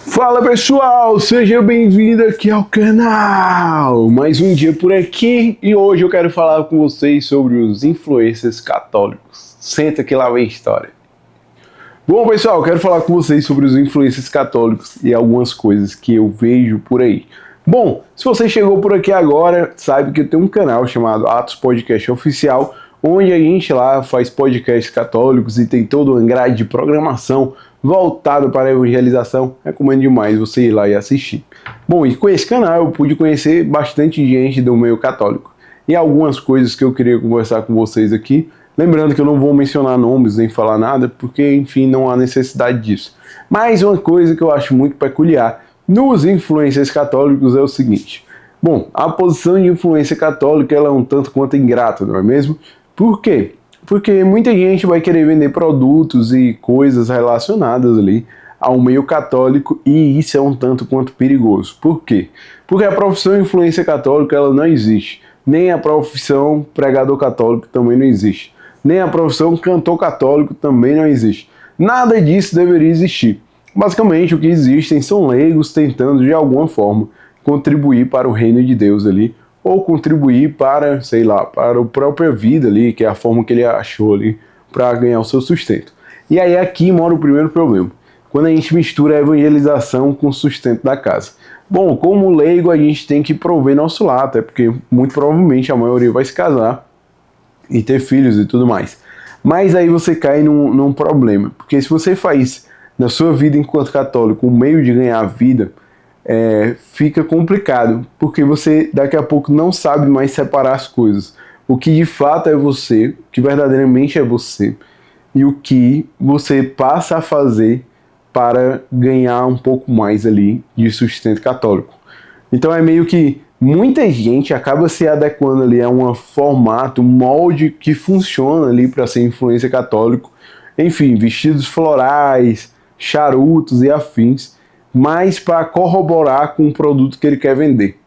Fala pessoal, seja bem-vindo aqui ao canal. Mais um dia por aqui e hoje eu quero falar com vocês sobre os influencers católicos. Senta que lá vem história. Bom pessoal, eu quero falar com vocês sobre os influencers católicos e algumas coisas que eu vejo por aí. Bom, se você chegou por aqui agora, sabe que eu tenho um canal chamado Atos Podcast Oficial, onde a gente lá faz podcasts católicos e tem toda uma grade de programação voltado para a evangelização. Recomendo demais você ir lá e assistir. Bom, e com esse canal eu pude conhecer bastante gente do meio católico e algumas coisas que eu queria conversar com vocês aqui. Lembrando que eu não vou mencionar nomes nem falar nada, porque enfim não há necessidade disso. Mas uma coisa que eu acho muito peculiar nos influencers católicos é o seguinte. Bom, a posição de influência católica ela é um tanto quanto ingrata, não é mesmo? Por quê? Porque muita gente vai querer vender produtos e coisas relacionadas ali ao meio católico e isso é um tanto quanto perigoso. Por quê? Porque a profissão influência católica ela não existe. Nem a profissão pregador católico também não existe. Nem a profissão cantor católico também não existe. Nada disso deveria existir. Basicamente o que existem são leigos tentando de alguma forma contribuir para o reino de Deus ali, ou contribuir para, sei lá, para a própria vida ali, que é a forma que ele achou ali para ganhar o seu sustento. E aí aqui mora o primeiro problema, quando a gente mistura a evangelização com o sustento da casa. Bom, como leigo a gente tem que prover nosso lar, até porque muito provavelmente a maioria vai se casar e ter filhos e tudo mais. Mas aí você cai num problema, porque se você faz na sua vida enquanto católico um meio de ganhar vida, fica complicado, porque você daqui a pouco não sabe mais separar as coisas. O que de fato é você, o que verdadeiramente é você, e o que você passa a fazer para ganhar um pouco mais ali de sustento católico. Então é meio que muita gente acaba se adequando ali a um formato, um molde que funciona ali para ser influência católico. Enfim, vestidos florais, charutos e afins, mas para corroborar com o produto que ele quer vender.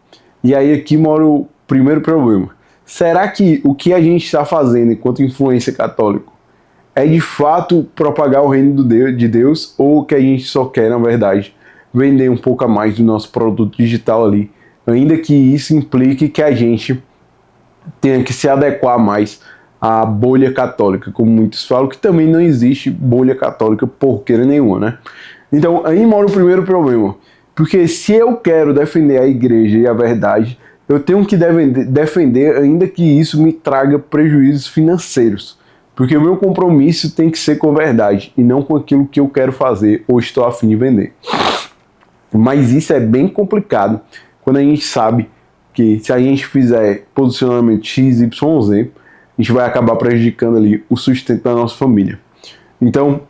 E aí aqui mora o primeiro problema. Será que o que a gente está fazendo enquanto influência católico é de fato propagar o reino de Deus ou que a gente só quer, na verdade, vender um pouco a mais do nosso produto digital ali, ainda que isso implique que a gente tenha que se adequar mais à bolha católica, como muitos falam, que também não existe bolha católica porqueira nenhuma, né? Então, aí mora o primeiro problema. Porque se eu quero defender a igreja e a verdade, eu tenho que defender ainda que isso me traga prejuízos financeiros. Porque o meu compromisso tem que ser com a verdade e não com aquilo que eu quero fazer ou estou a fim de vender. Mas isso é bem complicado quando a gente sabe que se a gente fizer posicionamento X, Y, Z, a gente vai acabar prejudicando ali o sustento da nossa família. Então,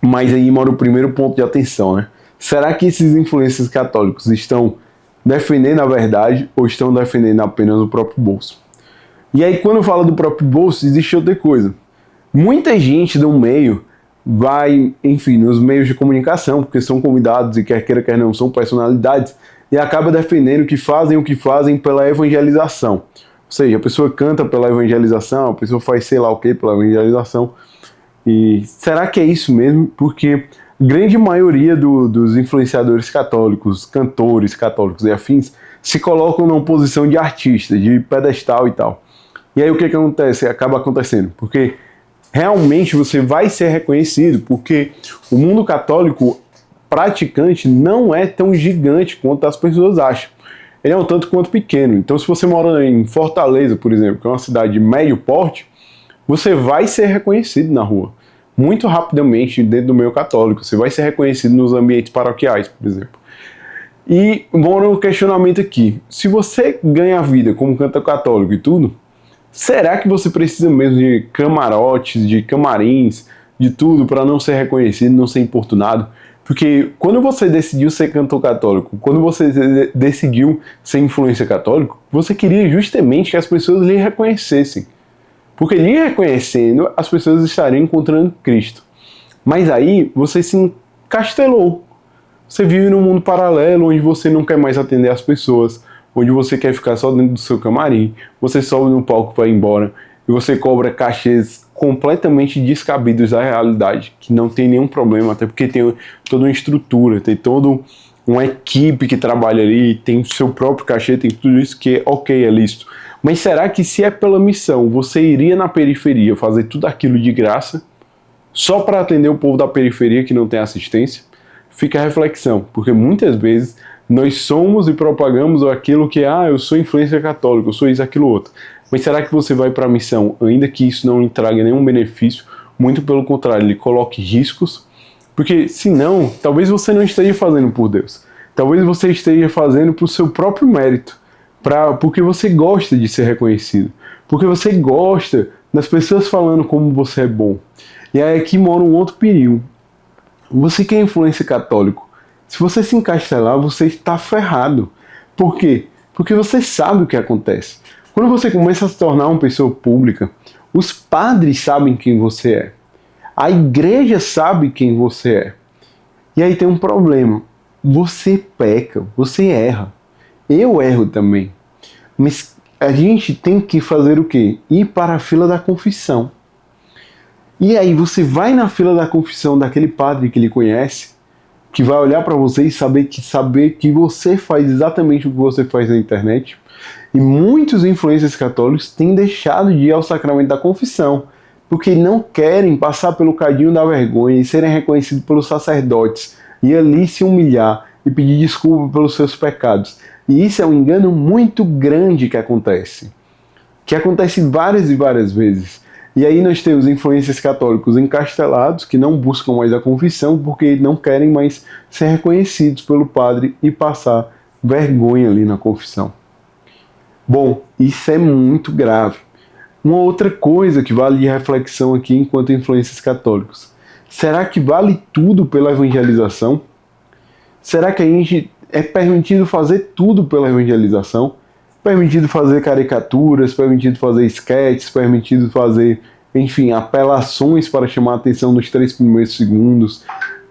mas aí mora o primeiro ponto de atenção, né? Será que esses influencers católicos estão defendendo a verdade ou estão defendendo apenas o próprio bolso? E aí quando eu falo do próprio bolso, existe outra coisa. Muita gente do meio vai, enfim, nos meios de comunicação, porque são convidados e quer queira, quer não, são personalidades, e acaba defendendo o que fazem pela evangelização. Ou seja, a pessoa canta pela evangelização, a pessoa faz sei lá o que pela evangelização. E será que é isso mesmo? Porque a grande maioria dos influenciadores católicos, cantores católicos e afins, se colocam numa posição de artista, de pedestal e tal. E aí o que acontece? Acaba acontecendo. Porque realmente você vai ser reconhecido, porque o mundo católico praticante não é tão gigante quanto as pessoas acham. Ele é um tanto quanto pequeno. Então se você mora em Fortaleza, por exemplo, que é uma cidade de médio porte, você vai ser reconhecido na rua, muito rapidamente dentro do meio católico. Você vai ser reconhecido nos ambientes paroquiais, por exemplo. E mora um questionamento aqui. Se você ganha vida como cantor católico e tudo, será que você precisa mesmo de camarotes, de camarins, de tudo para não ser reconhecido, não ser importunado? Porque quando você decidiu ser cantor católico, quando você decidiu ser influência católico, você queria justamente que as pessoas lhe reconhecessem. Porque lhe reconhecendo, as pessoas estariam encontrando Cristo. Mas aí você se encastelou. Você vive num mundo paralelo onde você não quer mais atender as pessoas, onde você quer ficar só dentro do seu camarim, você sobe no palco e vai embora. e você cobra cachês completamente descabidos da realidade, que não tem nenhum problema, até porque tem toda uma estrutura, tem toda uma equipe que trabalha ali, tem seu próprio cachê, tem tudo isso que é ok, é lícito. Mas será que se é pela missão, você iria na periferia fazer tudo aquilo de graça, só para atender o povo da periferia que não tem assistência? Fica a reflexão, porque muitas vezes nós somos e propagamos aquilo que eu sou influência católica, eu sou isso, aquilo, outro. Mas será que você vai para a missão, ainda que isso não lhe traga nenhum benefício? Muito pelo contrário, ele coloque riscos, porque senão, talvez você não esteja fazendo por Deus. Talvez você esteja fazendo por seu próprio mérito, porque você gosta de ser reconhecido, porque você gosta das pessoas falando como você é bom. E aí aqui mora um outro perigo. Você que é influência católico, se você se encastelar, você está ferrado. Por quê? Porque você sabe o que acontece. Quando você começa a se tornar uma pessoa pública, os padres sabem quem você é. A igreja sabe quem você é. E aí tem um problema. Você peca, você erra. Eu erro também. Mas a gente tem que fazer o quê? Ir para a fila da confissão. E aí você vai na fila da confissão daquele padre que ele conhece, que vai olhar para você e saber que você faz exatamente o que você faz na internet. E muitos influencers católicos têm deixado de ir ao sacramento da confissão, porque não querem passar pelo cadinho da vergonha e serem reconhecidos pelos sacerdotes, e ali se humilhar e pedir desculpa pelos seus pecados. E isso é um engano muito grande que acontece várias e várias vezes. E aí nós temos influencers católicos encastelados, que não buscam mais a confissão, porque não querem mais ser reconhecidos pelo padre e passar vergonha ali na confissão. Bom, isso é muito grave. Uma outra coisa que vale de reflexão aqui enquanto influencers católicos. Será que vale tudo pela evangelização? Será que a gente é permitido fazer tudo pela evangelização? Permitido fazer caricaturas, permitido fazer sketches, permitido fazer, enfim, apelações para chamar a atenção nos 3 primeiros segundos,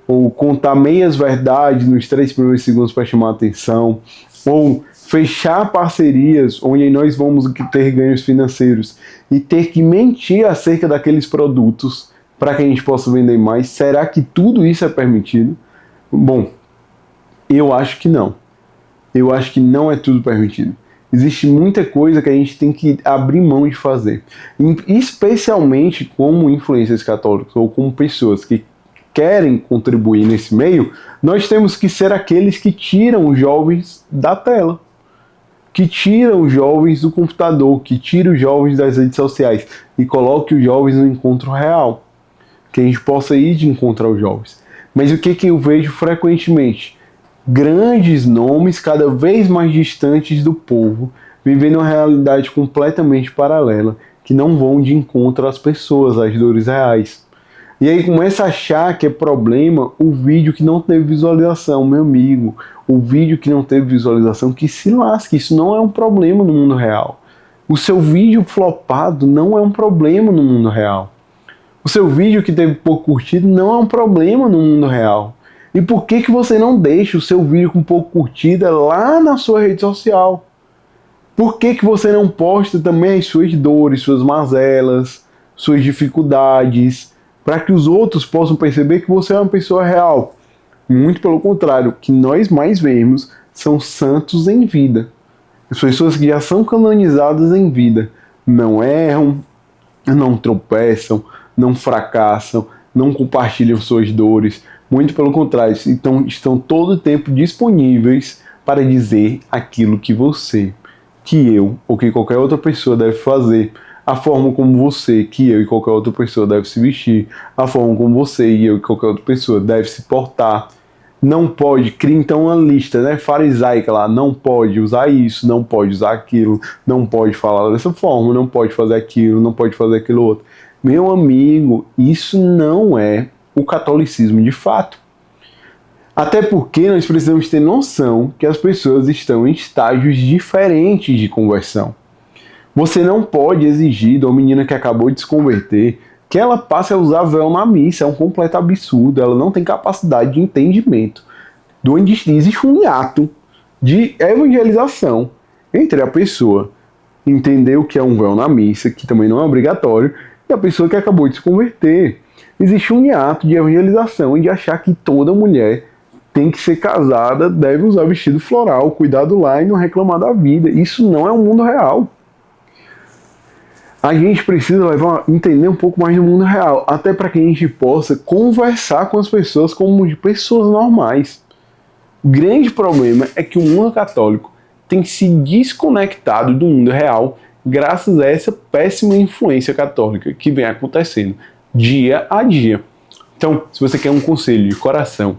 ou contar meias verdades nos 3 primeiros segundos para chamar a atenção, ou fechar parcerias onde nós vamos ter ganhos financeiros e ter que mentir acerca daqueles produtos para que a gente possa vender mais. Será que tudo isso é permitido? Bom, eu acho que não. Eu acho que não é tudo permitido. Existe muita coisa que a gente tem que abrir mão de fazer. Especialmente como influencers católicos ou como pessoas que querem contribuir nesse meio, nós temos que ser aqueles que tiram os jovens da tela, que tiram os jovens do computador, que tiram os jovens das redes sociais e coloquem os jovens no encontro real, que a gente possa ir de encontro aos jovens. Mas o que eu vejo frequentemente? Grandes nomes cada vez mais distantes do povo, vivendo uma realidade completamente paralela, que não vão de encontro às pessoas, às dores reais. E aí começa a achar que é problema o vídeo que não teve visualização, meu amigo. O vídeo que não teve visualização, que se lasque, isso não é um problema no mundo real. O seu vídeo flopado não é um problema no mundo real. O seu vídeo que teve pouco curtido não é um problema no mundo real. E por que você não deixa o seu vídeo com pouco curtida lá na sua rede social? Por que você não posta também as suas dores, suas mazelas, suas dificuldades, para que os outros possam perceber que você é uma pessoa real? Muito pelo contrário, o que nós mais vemos são santos em vida. As pessoas que já são canonizadas em vida não erram, não tropeçam, não fracassam, não compartilham suas dores. Muito pelo contrário, então estão todo o tempo disponíveis para dizer aquilo que você, que eu ou que qualquer outra pessoa deve fazer, a forma como você, que eu e qualquer outra pessoa deve se vestir, a forma como você e eu e qualquer outra pessoa deve se portar. Não pode, cria então uma lista, né, farisaica lá, não pode usar isso, não pode usar aquilo, não pode falar dessa forma, não pode fazer aquilo, não pode fazer aquilo outro. Meu amigo, isso não é o catolicismo de fato. Até porque nós precisamos ter noção que as pessoas estão em estágios diferentes de conversão. Você não pode exigir de uma menina que acabou de se converter que ela passe a usar véu na missa. É um completo absurdo. Ela não tem capacidade de entendimento. Onde existe um hiato de evangelização entre a pessoa entender o que é um véu na missa, que também não é obrigatório, e a pessoa que acabou de se converter. Existe um hiato de evangelização e de achar que toda mulher tem que ser casada, deve usar vestido floral, cuidar do lar e não reclamar da vida. Isso não é o mundo real. A gente precisa entender um pouco mais do mundo real, até para que a gente possa conversar com as pessoas como pessoas normais. O grande problema é que o mundo católico tem se desconectado do mundo real graças a essa péssima influência católica que vem acontecendo dia a dia. Então, se você quer um conselho de coração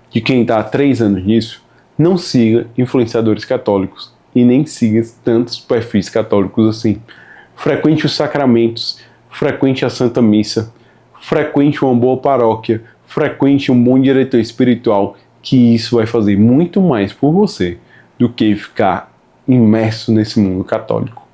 de quem está há 3 anos nisso, não siga influenciadores católicos e nem siga tantos perfis católicos assim. Frequente os sacramentos, frequente a Santa Missa, frequente uma boa paróquia, frequente um bom diretor espiritual, que isso vai fazer muito mais por você do que ficar imerso nesse mundo católico.